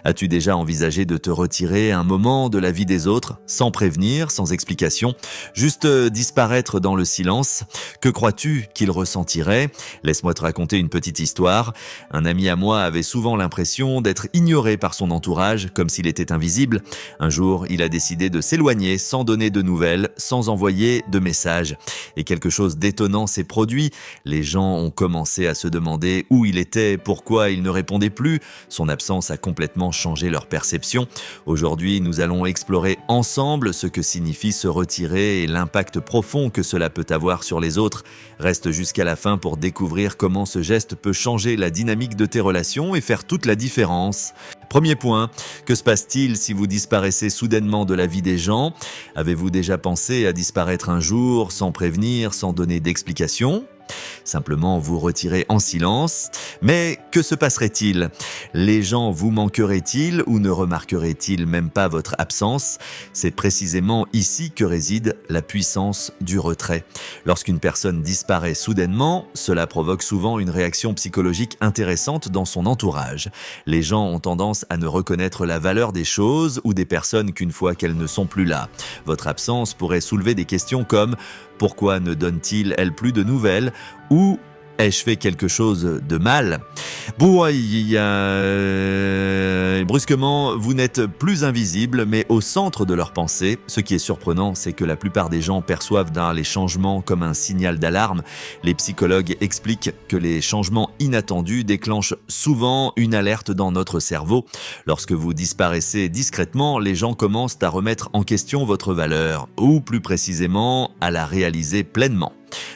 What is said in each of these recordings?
As-tu déjà envisagé de te retirer un moment de la vie des autres, sans prévenir, sans explication, juste disparaître dans le silence? Que crois-tu qu'il ressentirait? Laisse-moi te raconter une petite histoire. Un ami à moi avait souvent l'impression d'être ignoré par son entourage, comme s'il était invisible. Un jour, il a décidé de s'éloigner sans donner de nouvelles, sans envoyer de messages. Et quelque chose d'étonnant s'est produit. Les gens ont commencé à se demander où il était, pourquoi il ne répondait plus. Son absence a complètement changé leur perception. Aujourd'hui, nous allons explorer ensemble ce que signifie se retirer et l'impact profond que cela peut avoir sur les autres. Reste jusqu'à la fin pour découvrir comment ce geste peut changer la dynamique de tes relations et faire toute la différence. Premier point, que se passe-t-il si vous disparaissez soudainement de la vie des gens? Avez-vous déjà pensé à disparaître un jour sans prévenir, sans donner d'explication? Simplement vous retirer en silence. Mais que se passerait-il? Les gens vous manqueraient-ils ou ne remarqueraient-ils même pas votre absence? C'est précisément ici que réside la puissance du retrait. Lorsqu'une personne disparaît soudainement, cela provoque souvent une réaction psychologique intéressante dans son entourage. Les gens ont tendance à ne reconnaître la valeur des choses ou des personnes qu'une fois qu'elles ne sont plus là. Votre absence pourrait soulever des questions comme « Pourquoi ne donne-t-il, elle, plus de nouvelles ?» ou « Ai-je fait quelque chose de mal ?» Brusquement, vous n'êtes plus invisible, mais au centre de leurs pensées. Ce qui est surprenant, c'est que la plupart des gens perçoivent les changements comme un signal d'alarme. Les psychologues expliquent que les changements inattendus déclenchent souvent une alerte dans notre cerveau. Lorsque vous disparaissez discrètement, les gens commencent à remettre en question votre valeur, ou plus précisément, à la réaliser pleinement.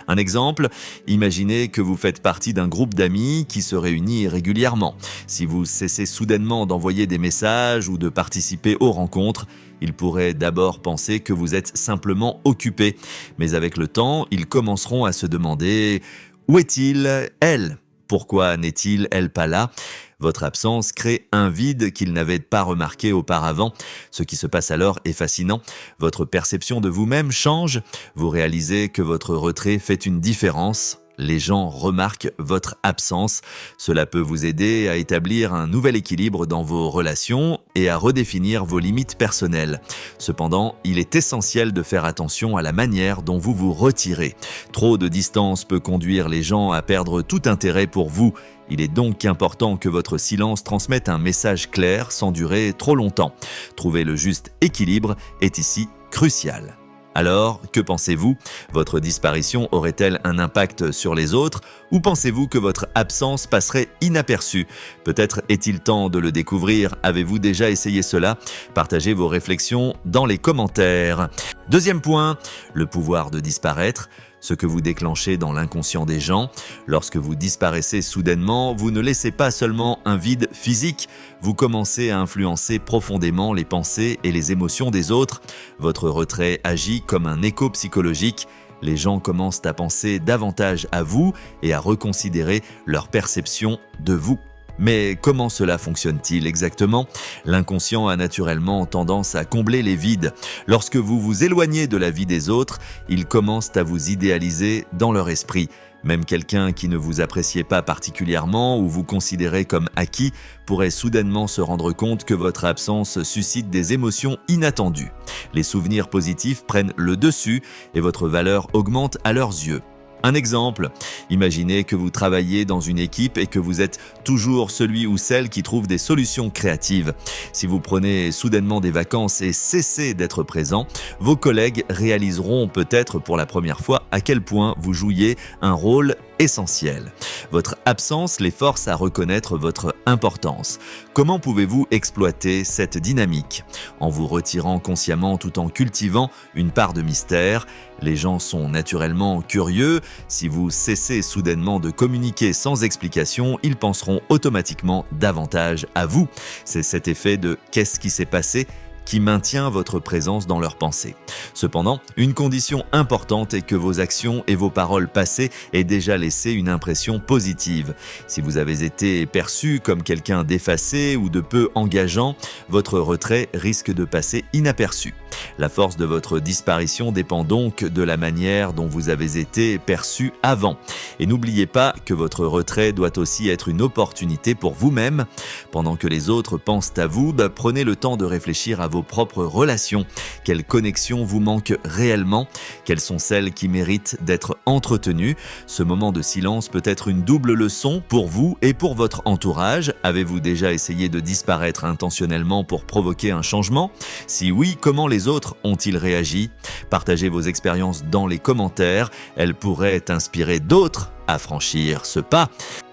Un exemple, imaginez que vous faites partie d'un groupe d'amis qui se réunit régulièrement. Si vous cessez soudainement d'envoyer des messages ou de participer aux rencontres, ils pourraient d'abord penser que vous êtes simplement occupé. Mais avec le temps, ils commenceront à se demander « Où est-il, elle ? Pourquoi n'est-il, elle, pas là ?» Votre absence crée un vide qu'ils n'avaient pas remarqué auparavant. Ce qui se passe alors est fascinant. Votre perception de vous-même change. Vous réalisez que votre retrait fait une différence. Les gens remarquent votre absence. Cela peut vous aider à établir un nouvel équilibre dans vos relations et à redéfinir vos limites personnelles. Cependant, il est essentiel de faire attention à la manière dont vous vous retirez. Trop de distance peut conduire les gens à perdre tout intérêt pour vous. Il est donc important que votre silence transmette un message clair sans durer trop longtemps. Trouver le juste équilibre est ici crucial. Alors, que pensez-vous? Votre disparition aurait-elle un impact sur les autres? Ou pensez-vous que votre absence passerait inaperçue? Peut-être est-il temps de le découvrir. Avez-vous déjà essayé cela? Partagez vos réflexions dans les commentaires. Deuxième point, le pouvoir de disparaître. Ce que vous déclenchez dans l'inconscient des gens. Lorsque vous disparaissez soudainement, vous ne laissez pas seulement un vide physique, vous commencez à influencer profondément les pensées et les émotions des autres. Votre retrait agit comme un écho psychologique. Les gens commencent à penser davantage à vous et à reconsidérer leur perception de vous. Mais comment cela fonctionne-t-il exactement? L'inconscient a naturellement tendance à combler les vides. Lorsque vous vous éloignez de la vie des autres, ils commencent à vous idéaliser dans leur esprit. Même quelqu'un qui ne vous appréciait pas particulièrement ou vous considérez comme acquis pourrait soudainement se rendre compte que votre absence suscite des émotions inattendues. Les souvenirs positifs prennent le dessus et votre valeur augmente à leurs yeux. Un exemple, imaginez que vous travaillez dans une équipe et que vous êtes toujours celui ou celle qui trouve des solutions créatives. Si vous prenez soudainement des vacances et cessez d'être présent, vos collègues réaliseront peut-être pour la première fois à quel point vous jouiez un rôle essentiel. Votre absence les force à reconnaître votre importance. Comment pouvez-vous exploiter cette dynamique? En vous retirant consciemment tout en cultivant une part de mystère. Les gens sont naturellement curieux. Si vous cessez soudainement de communiquer sans explication, ils penseront automatiquement davantage à vous. C'est cet effet de « qu'est-ce qui s'est passé ?» qui maintient votre présence dans leurs pensées. Cependant, une condition importante est que vos actions et vos paroles passées aient déjà laissé une impression positive. Si vous avez été perçu comme quelqu'un d'effacé ou de peu engageant, votre retrait risque de passer inaperçu. La force de votre disparition dépend donc de la manière dont vous avez été perçu avant. Et n'oubliez pas que votre retrait doit aussi être une opportunité pour vous-même. Pendant que les autres pensent à vous, prenez le temps de réfléchir à vos propres relations. Quelles connexions vous manquent réellement? Quelles sont celles qui méritent d'être entretenues? Ce moment de silence peut être une double leçon pour vous et pour votre entourage. Avez-vous déjà essayé de disparaître intentionnellement pour provoquer un changement? Si oui, comment les autres ont-ils réagi? Partagez vos expériences dans les commentaires. Elles pourraient inspirer d'autres à franchir ce pas.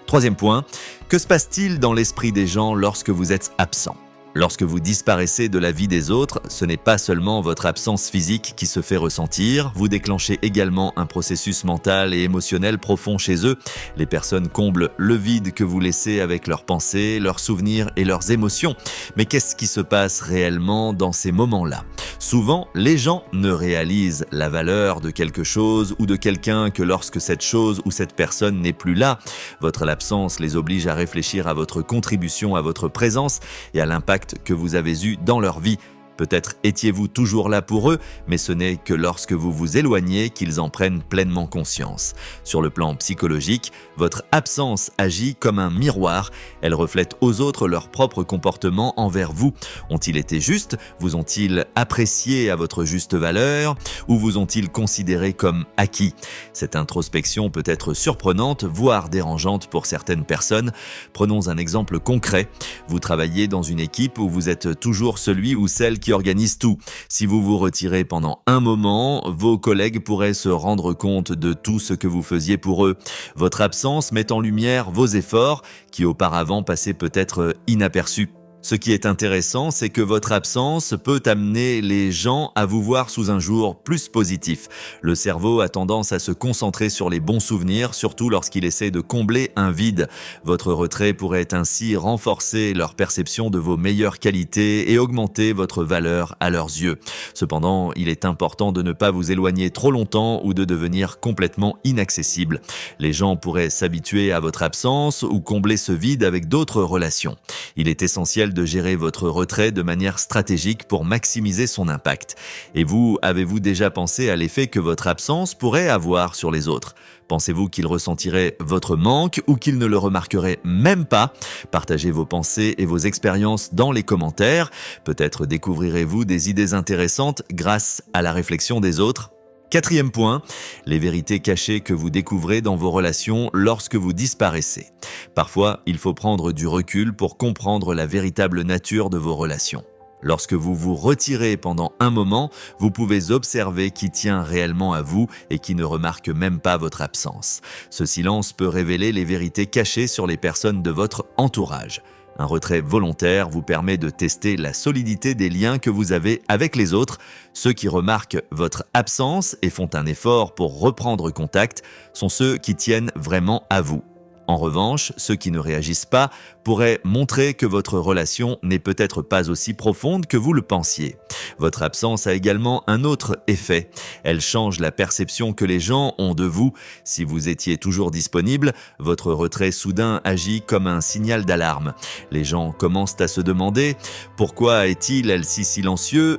Troisième point, que se passe-t-il dans l'esprit des gens lorsque vous êtes absent? Lorsque vous disparaissez de la vie des autres, ce n'est pas seulement votre absence physique qui se fait ressentir, vous déclenchez également un processus mental et émotionnel profond chez eux. Les personnes comblent le vide que vous laissez avec leurs pensées, leurs souvenirs et leurs émotions. Mais qu'est-ce qui se passe réellement dans ces moments-là? Souvent, les gens ne réalisent la valeur de quelque chose ou de quelqu'un que lorsque cette chose ou cette personne n'est plus là. Votre absence les oblige à réfléchir à votre contribution, à votre présence et à l'impact que vous avez eu dans leur vie. Peut-être étiez-vous toujours là pour eux, mais ce n'est que lorsque vous vous éloignez qu'ils en prennent pleinement conscience. Sur le plan psychologique, votre absence agit comme un miroir. Elle reflète aux autres leur propre comportement envers vous. Ont-ils été justes? Vous ont-ils apprécié à votre juste valeur? Ou vous ont-ils considéré comme acquis? Cette introspection peut être surprenante, voire dérangeante pour certaines personnes. Prenons un exemple concret. Vous travaillez dans une équipe où vous êtes toujours celui ou celle qui organise tout. Si vous vous retirez pendant un moment, vos collègues pourraient se rendre compte de tout ce que vous faisiez pour eux. Votre absence met en lumière vos efforts qui auparavant passaient peut-être inaperçus. Ce qui est intéressant, c'est que votre absence peut amener les gens à vous voir sous un jour plus positif. Le cerveau a tendance à se concentrer sur les bons souvenirs, surtout lorsqu'il essaie de combler un vide. Votre retrait pourrait ainsi renforcer leur perception de vos meilleures qualités et augmenter votre valeur à leurs yeux. Cependant, il est important de ne pas vous éloigner trop longtemps ou de devenir complètement inaccessible. Les gens pourraient s'habituer à votre absence ou combler ce vide avec d'autres relations. Il est essentiel de gérer votre retrait de manière stratégique pour maximiser son impact. Et vous, avez-vous déjà pensé à l'effet que votre absence pourrait avoir sur les autres? Pensez-vous qu'ils ressentiraient votre manque ou qu'ils ne le remarqueraient même pas? Partagez vos pensées et vos expériences dans les commentaires. Peut-être découvrirez-vous des idées intéressantes grâce à la réflexion des autres. Quatrième point, les vérités cachées que vous découvrez dans vos relations lorsque vous disparaissez. Parfois, il faut prendre du recul pour comprendre la véritable nature de vos relations. Lorsque vous vous retirez pendant un moment, vous pouvez observer qui tient réellement à vous et qui ne remarque même pas votre absence. Ce silence peut révéler les vérités cachées sur les personnes de votre entourage. Un retrait volontaire vous permet de tester la solidité des liens que vous avez avec les autres. Ceux qui remarquent votre absence et font un effort pour reprendre contact sont ceux qui tiennent vraiment à vous. En revanche, ceux qui ne réagissent pas pourraient montrer que votre relation n'est peut-être pas aussi profonde que vous le pensiez. Votre absence a également un autre effet. Elle change la perception que les gens ont de vous. Si vous étiez toujours disponible, votre retrait soudain agit comme un signal d'alarme. Les gens commencent à se demander « Pourquoi est-il si silencieux?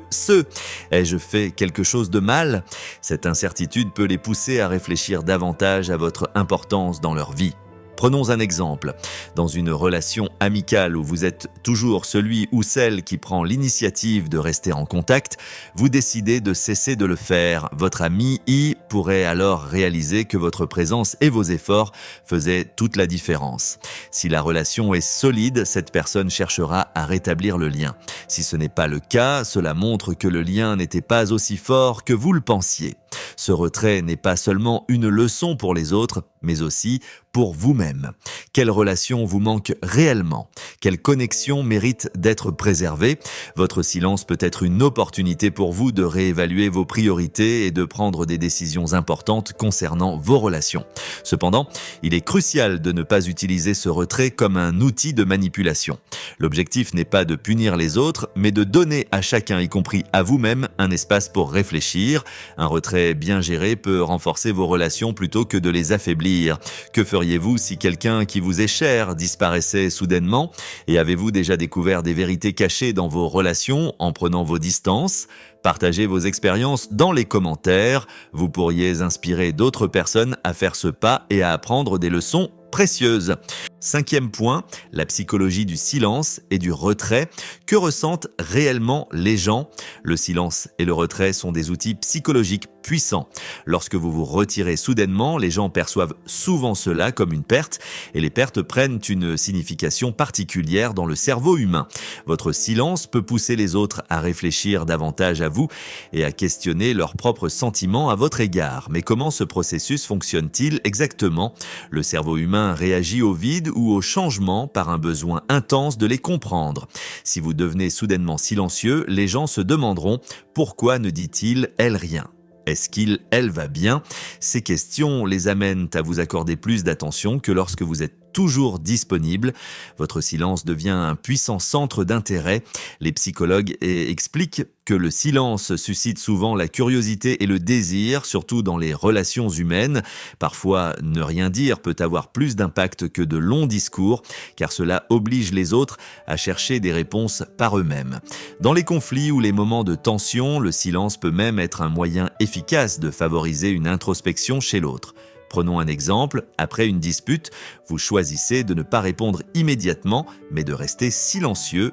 Ai-je fait quelque chose de mal ?» Cette incertitude peut les pousser à réfléchir davantage à votre importance dans leur vie. Prenons un exemple. Dans une relation amicale où vous êtes toujours celui ou celle qui prend l'initiative de rester en contact, vous décidez de cesser de le faire. Votre ami pourrait alors réaliser que votre présence et vos efforts faisaient toute la différence. Si la relation est solide, cette personne cherchera à rétablir le lien. Si ce n'est pas le cas, cela montre que le lien n'était pas aussi fort que vous le pensiez. Ce retrait n'est pas seulement une leçon pour les autres, mais aussi pour vous-même. Quelle relation vous manque réellement? Quelle connexion mérite d'être préservée? Votre silence peut être une opportunité pour vous de réévaluer vos priorités et de prendre des décisions importantes concernant vos relations. Cependant, il est crucial de ne pas utiliser ce retrait comme un outil de manipulation. L'objectif n'est pas de punir les autres, mais de donner à chacun, y compris à vous-même, un espace pour réfléchir. Un retrait bien géré peut renforcer vos relations plutôt que de les affaiblir s'affaiblir. Que feriez-vous si quelqu'un qui vous est cher disparaissait soudainement? Et avez-vous déjà découvert des vérités cachées dans vos relations en prenant vos distances? Partagez vos expériences dans les commentaires. Vous pourriez inspirer d'autres personnes à faire ce pas et à apprendre des leçons précieuses. 5e point, la psychologie du silence et du retrait. Que ressentent réellement les gens? Le silence et le retrait sont des outils psychologiques puissants. Lorsque vous vous retirez soudainement, les gens perçoivent souvent cela comme une perte, et les pertes prennent une signification particulière dans le cerveau humain. Votre silence peut pousser les autres à réfléchir davantage à vous et à questionner leurs propres sentiments à votre égard. Mais comment ce processus fonctionne-t-il exactement? Le cerveau humain réagit au vide ou au changement par un besoin intense de les comprendre. Si vous devenez soudainement silencieux, les gens se demanderont « Pourquoi ne dit-il, elle, rien ?» Est-ce qu'il, elle va bien? Ces questions les amènent à vous accorder plus d'attention que lorsque vous êtes toujours disponible. Votre silence devient un puissant centre d'intérêt. Les psychologues expliquent que le silence suscite souvent la curiosité et le désir, surtout dans les relations humaines. Parfois, ne rien dire peut avoir plus d'impact que de longs discours, car cela oblige les autres à chercher des réponses par eux-mêmes. Dans les conflits ou les moments de tension, le silence peut même être un moyen efficace de favoriser une introspection chez l'autre. Prenons un exemple, après une dispute, vous choisissez de ne pas répondre immédiatement, mais de rester silencieux.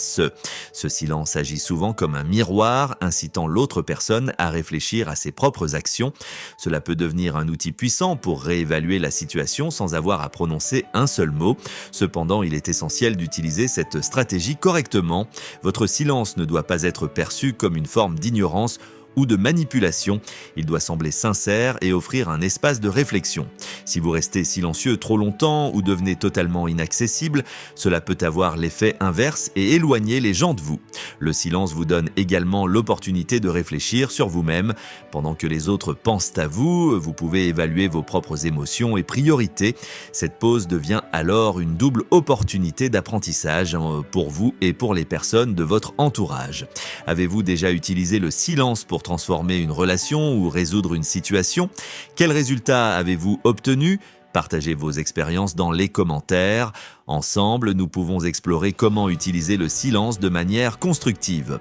Ce silence agit souvent comme un miroir, incitant l'autre personne à réfléchir à ses propres actions. Cela peut devenir un outil puissant pour réévaluer la situation sans avoir à prononcer un seul mot. Cependant, il est essentiel d'utiliser cette stratégie correctement. Votre silence ne doit pas être perçu comme une forme d'ignorance ou de manipulation. Il doit sembler sincère et offrir un espace de réflexion. Si vous restez silencieux trop longtemps ou devenez totalement inaccessible, cela peut avoir l'effet inverse et éloigner les gens de vous. Le silence vous donne également l'opportunité de réfléchir sur vous-même. Pendant que les autres pensent à vous, vous pouvez évaluer vos propres émotions et priorités. Cette pause devient alors une double opportunité d'apprentissage pour vous et pour les personnes de votre entourage. Avez-vous déjà utilisé le silence pour transformer une relation ou résoudre une situation? Quels résultats avez-vous obtenus? Partagez vos expériences dans les commentaires. Ensemble, nous pouvons explorer comment utiliser le silence de manière constructive.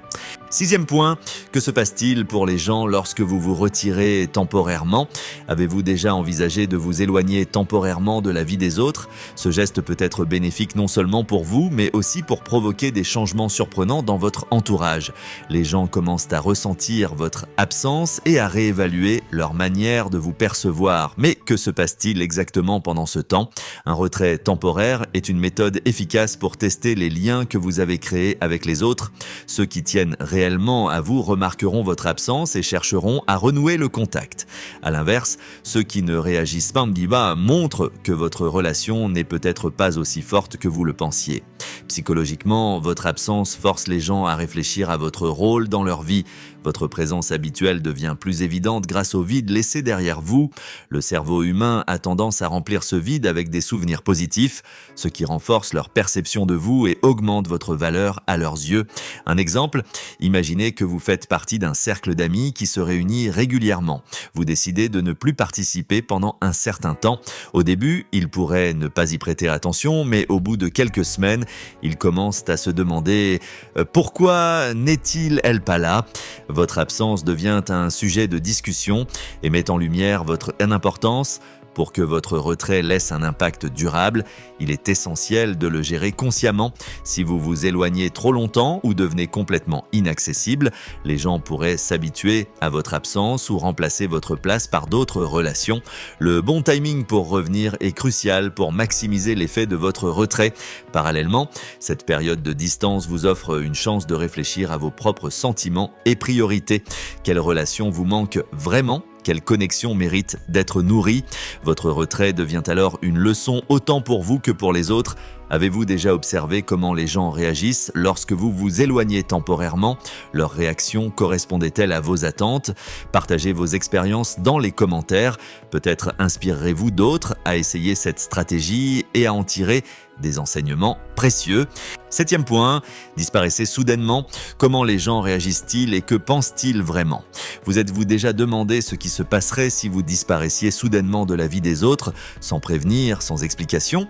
6e point, que se passe-t-il pour les gens lorsque vous vous retirez temporairement? Avez-vous déjà envisagé de vous éloigner temporairement de la vie des autres? Ce geste peut être bénéfique non seulement pour vous, mais aussi pour provoquer des changements surprenants dans votre entourage. Les gens commencent à ressentir votre absence et à réévaluer leur manière de vous percevoir. Mais que se passe-t-il exactement pendant ce temps? Un retrait temporaire est une méthode efficace pour tester les liens que vous avez créés avec les autres. Ceux qui tiennent réellement à vous remarqueront votre absence et chercheront à renouer le contact. À l'inverse, ceux qui ne réagissent pas montrent que votre relation n'est peut-être pas aussi forte que vous le pensiez. Psychologiquement, votre absence force les gens à réfléchir à votre rôle dans leur vie. Votre présence habituelle devient plus évidente grâce au vide laissé derrière vous. Le cerveau humain a tendance à remplir ce vide avec des souvenirs positifs, ce qui renforce leur perception de vous et augmente votre valeur à leurs yeux. Un exemple, imaginez que vous faites partie d'un cercle d'amis qui se réunit régulièrement. Vous décidez de ne plus participer pendant un certain temps. Au début, ils pourraient ne pas y prêter attention, mais au bout de quelques semaines, ils commencent à se demander « Pourquoi n'est-il, elle pas là ?» Votre absence devient un sujet de discussion et met en lumière votre importance. Pour que votre retrait laisse un impact durable, il est essentiel de le gérer consciemment. Si vous vous éloignez trop longtemps ou devenez complètement inaccessible, les gens pourraient s'habituer à votre absence ou remplacer votre place par d'autres relations. Le bon timing pour revenir est crucial pour maximiser l'effet de votre retrait. Parallèlement, cette période de distance vous offre une chance de réfléchir à vos propres sentiments et priorités. Quelle relation vous manque vraiment ? Quelle connexion mérite d'être nourrie? Votre retrait devient alors une leçon autant pour vous que pour les autres. Avez-vous déjà observé comment les gens réagissent lorsque vous vous éloignez temporairement? Leurs réactions correspondaient-elles à vos attentes? Partagez vos expériences dans les commentaires. Peut-être inspirerez-vous d'autres à essayer cette stratégie et à en tirer des enseignements précieux. 7e point, disparaissez soudainement. Comment les gens réagissent-ils et que pensent-ils vraiment? Vous êtes-vous déjà demandé ce qui se passerait si vous disparaissiez soudainement de la vie des autres, sans prévenir, sans explication?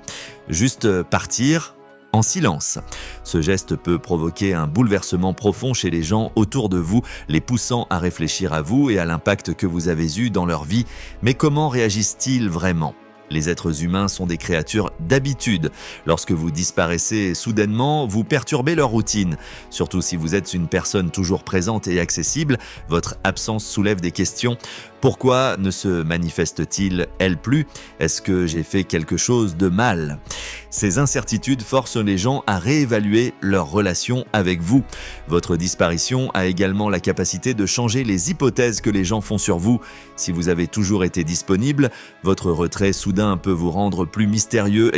Juste partir en silence. Ce geste peut provoquer un bouleversement profond chez les gens autour de vous, les poussant à réfléchir à vous et à l'impact que vous avez eu dans leur vie. Mais comment réagissent-ils vraiment? Les êtres humains sont des créatures d'habitude. Lorsque vous disparaissez soudainement, vous perturbez leur routine. Surtout si vous êtes une personne toujours présente et accessible, votre absence soulève des questions. Pourquoi ne se manifeste-t-il, elle, plus? Est-ce que j'ai fait quelque chose de mal? Ces incertitudes forcent les gens à réévaluer leur relation avec vous. Votre disparition a également la capacité de changer les hypothèses que les gens font sur vous. Si vous avez toujours été disponible, votre retrait soudain peut vous rendre plus mystérieux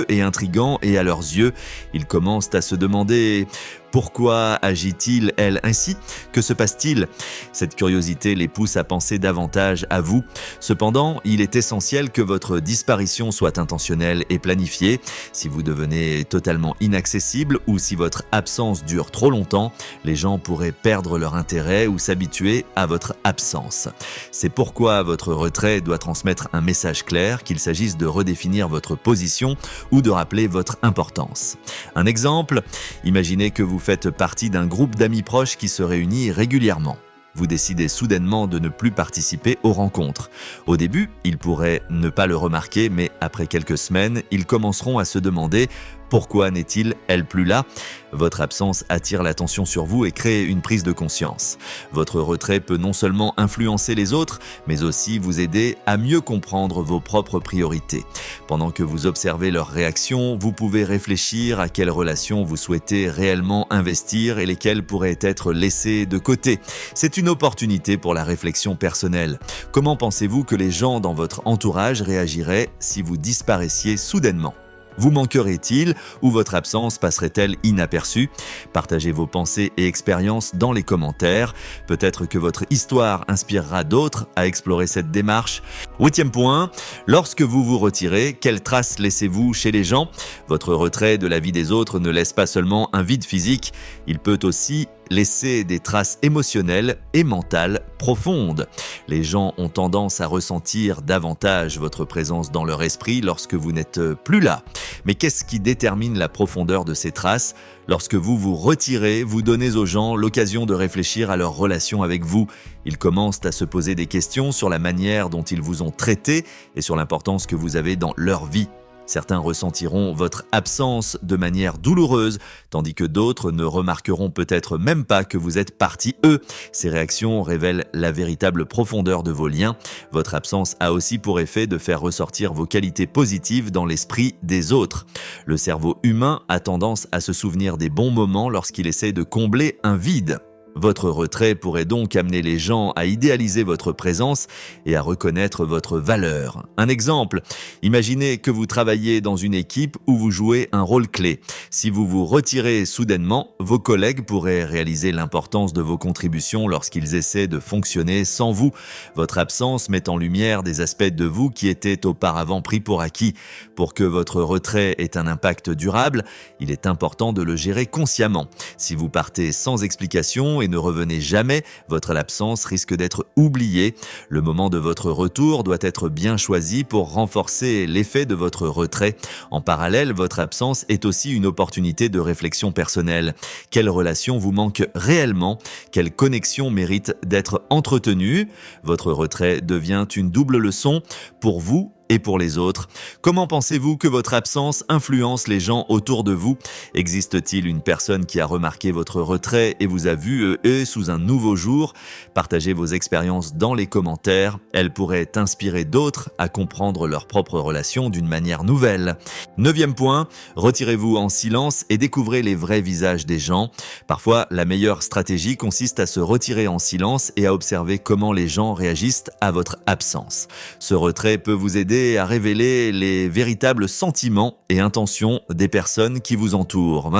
et intriguant, et à leurs yeux, ils commencent à se demander: pourquoi agit-il, elle, ainsi? Que se passe-t-il? Cette curiosité les pousse à penser davantage à vous. Cependant, il est essentiel que votre disparition soit intentionnelle et planifiée. Si vous devenez totalement inaccessible ou si votre absence dure trop longtemps, les gens pourraient perdre leur intérêt ou s'habituer à votre absence. C'est pourquoi votre retrait doit transmettre un message clair, qu'il s'agisse de redéfinir votre position ou de rappeler votre importance. Un exemple, imaginez que vous faites partie d'un groupe d'amis proches qui se réunit régulièrement. Vous décidez soudainement de ne plus participer aux rencontres. Au début, ils pourraient ne pas le remarquer, mais après quelques semaines, ils commenceront à se demander: pourquoi n'est-il, elle, plus là? Votre absence attire l'attention sur vous et crée une prise de conscience. Votre retrait peut non seulement influencer les autres, mais aussi vous aider à mieux comprendre vos propres priorités. Pendant que vous observez leurs réactions, vous pouvez réfléchir à quelles relations vous souhaitez réellement investir et lesquelles pourraient être laissées de côté. C'est une opportunité pour la réflexion personnelle. Comment pensez-vous que les gens dans votre entourage réagiraient si vous disparaissiez soudainement? Vous manquerait-il ou votre absence passerait-elle inaperçue? Partagez vos pensées et expériences dans les commentaires. Peut-être que votre histoire inspirera d'autres à explorer cette démarche. 8e point, lorsque vous vous retirez, quelles traces laissez-vous chez les gens? Votre retrait de la vie des autres ne laisse pas seulement un vide physique, il peut aussi laisser des traces émotionnelles et mentales profondes. Les gens ont tendance à ressentir davantage votre présence dans leur esprit lorsque vous n'êtes plus là. Mais qu'est-ce qui détermine la profondeur de ces traces? Lorsque vous vous retirez, vous donnez aux gens l'occasion de réfléchir à leur relation avec vous. Ils commencent à se poser des questions sur la manière dont ils vous ont traité et sur l'importance que vous avez dans leur vie. Certains ressentiront votre absence de manière douloureuse, tandis que d'autres ne remarqueront peut-être même pas que vous êtes partis eux. Ces réactions révèlent la véritable profondeur de vos liens. Votre absence a aussi pour effet de faire ressortir vos qualités positives dans l'esprit des autres. Le cerveau humain a tendance à se souvenir des bons moments lorsqu'il essaie de combler un vide. Votre retrait pourrait donc amener les gens à idéaliser votre présence et à reconnaître votre valeur. Un exemple, imaginez que vous travaillez dans une équipe où vous jouez un rôle clé. Si vous vous retirez soudainement, vos collègues pourraient réaliser l'importance de vos contributions lorsqu'ils essaient de fonctionner sans vous. Votre absence met en lumière des aspects de vous qui étaient auparavant pris pour acquis. Pour que votre retrait ait un impact durable, il est important de le gérer consciemment. Si vous partez sans explication et ne revenez jamais, votre absence risque d'être oubliée. Le moment de votre retour doit être bien choisi pour renforcer l'effet de votre retrait. En parallèle, votre absence est aussi une opportunité de réflexion personnelle. Quelle relation vous manque réellement? Quelle connexion mérite d'être entretenue? Votre retrait devient une double leçon pour vous et pour les autres. Comment pensez-vous que votre absence influence les gens autour de vous? Existe-t-il une personne qui a remarqué votre retrait et vous a vu sous un nouveau jour? Partagez vos expériences dans les commentaires. Elles pourraient inspirer d'autres à comprendre leur propre relation d'une manière nouvelle. 9e point, retirez-vous en silence et découvrez les vrais visages des gens. Parfois, la meilleure stratégie consiste à se retirer en silence et à observer comment les gens réagissent à votre absence. Ce retrait peut vous aider aider à révéler les véritables sentiments et intentions des personnes qui vous entourent.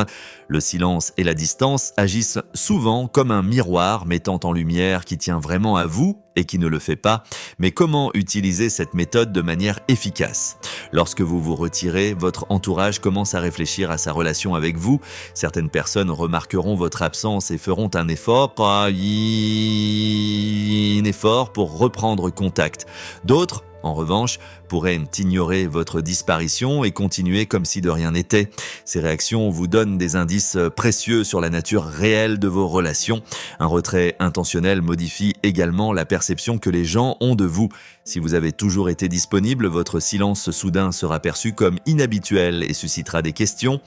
Le silence et la distance agissent souvent comme un miroir mettant en lumière qui tient vraiment à vous et qui ne le fait pas. Mais comment utiliser cette méthode de manière efficace? Lorsque vous vous retirez, votre entourage commence à réfléchir à sa relation avec vous. Certaines personnes remarqueront votre absence et feront un effort pour reprendre contact. D'autres, en revanche, pourraient ignorer votre disparition et continuer comme si de rien n'était. Ces réactions vous donnent des indices précieux sur la nature réelle de vos relations. Un retrait intentionnel modifie également la perception que les gens ont de vous. Si vous avez toujours été disponible, votre silence soudain sera perçu comme inhabituel et suscitera des questions.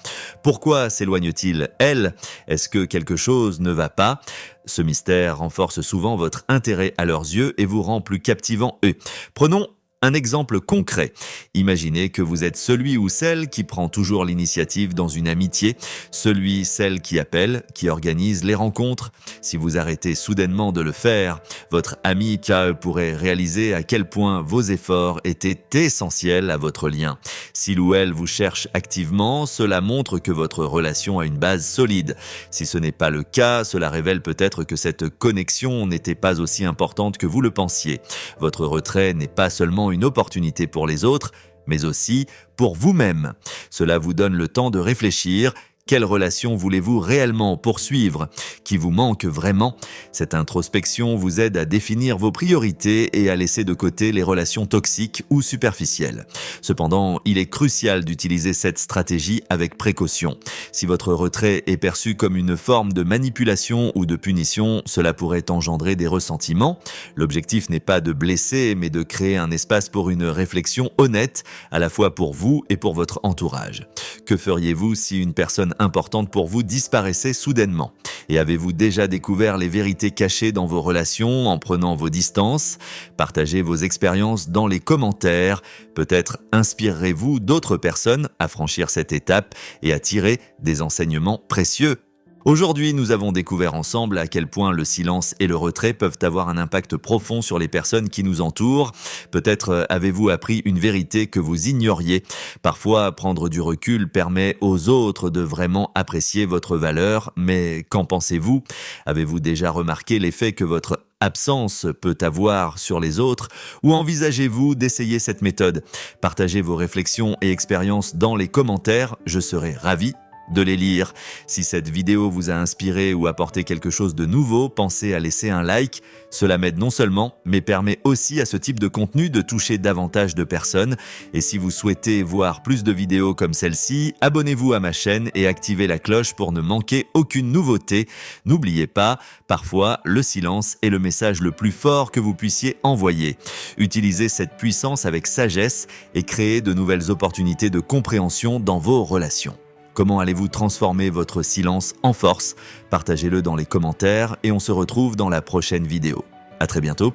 Pourquoi s'éloigne-t-il, elle? Est-ce que quelque chose ne va pas? Ce mystère renforce souvent votre intérêt à leurs yeux et vous rend plus captivant eux. Prenons un exemple concret. Imaginez que vous êtes celui ou celle qui prend toujours l'initiative dans une amitié, celle qui appelle, qui organise les rencontres. Si vous arrêtez soudainement de le faire, votre ami pourrait réaliser à quel point vos efforts étaient essentiels à votre lien. S'il ou elle vous cherche activement, cela montre que votre relation a une base solide. Si ce n'est pas le cas, cela révèle peut-être que cette connexion n'était pas aussi importante que vous le pensiez. Votre retrait n'est pas seulement une opportunité pour les autres, mais aussi pour vous-même. Cela vous donne le temps de réfléchir. Quelle relation voulez-vous réellement poursuivre? Qui vous manque vraiment? Cette introspection vous aide à définir vos priorités et à laisser de côté les relations toxiques ou superficielles. Cependant, il est crucial d'utiliser cette stratégie avec précaution. Si votre retrait est perçu comme une forme de manipulation ou de punition, cela pourrait engendrer des ressentiments. L'objectif n'est pas de blesser, mais de créer un espace pour une réflexion honnête, à la fois pour vous et pour votre entourage. Que feriez-vous si une personne importante pour vous disparaissait soudainement? Et avez-vous déjà découvert les vérités cachées dans vos relations en prenant vos distances? Partagez vos expériences dans les commentaires. Peut-être inspirerez-vous d'autres personnes à franchir cette étape et à tirer des enseignements précieux. Aujourd'hui, nous avons découvert ensemble à quel point le silence et le retrait peuvent avoir un impact profond sur les personnes qui nous entourent. Peut-être avez-vous appris une vérité que vous ignoriez. Parfois, prendre du recul permet aux autres de vraiment apprécier votre valeur, mais qu'en pensez-vous? Avez-vous déjà remarqué l'effet que votre absence peut avoir sur les autres, ou envisagez-vous d'essayer cette méthode? Partagez vos réflexions et expériences dans les commentaires, je serai ravi de les lire. Si cette vidéo vous a inspiré ou apporté quelque chose de nouveau, pensez à laisser un like. Cela m'aide non seulement, mais permet aussi à ce type de contenu de toucher davantage de personnes. Et si vous souhaitez voir plus de vidéos comme celle-ci, abonnez-vous à ma chaîne et activez la cloche pour ne manquer aucune nouveauté. N'oubliez pas, parfois, le silence est le message le plus fort que vous puissiez envoyer. Utilisez cette puissance avec sagesse et créez de nouvelles opportunités de compréhension dans vos relations. Comment allez-vous transformer votre silence en force? Partagez-le dans les commentaires et on se retrouve dans la prochaine vidéo. À très bientôt.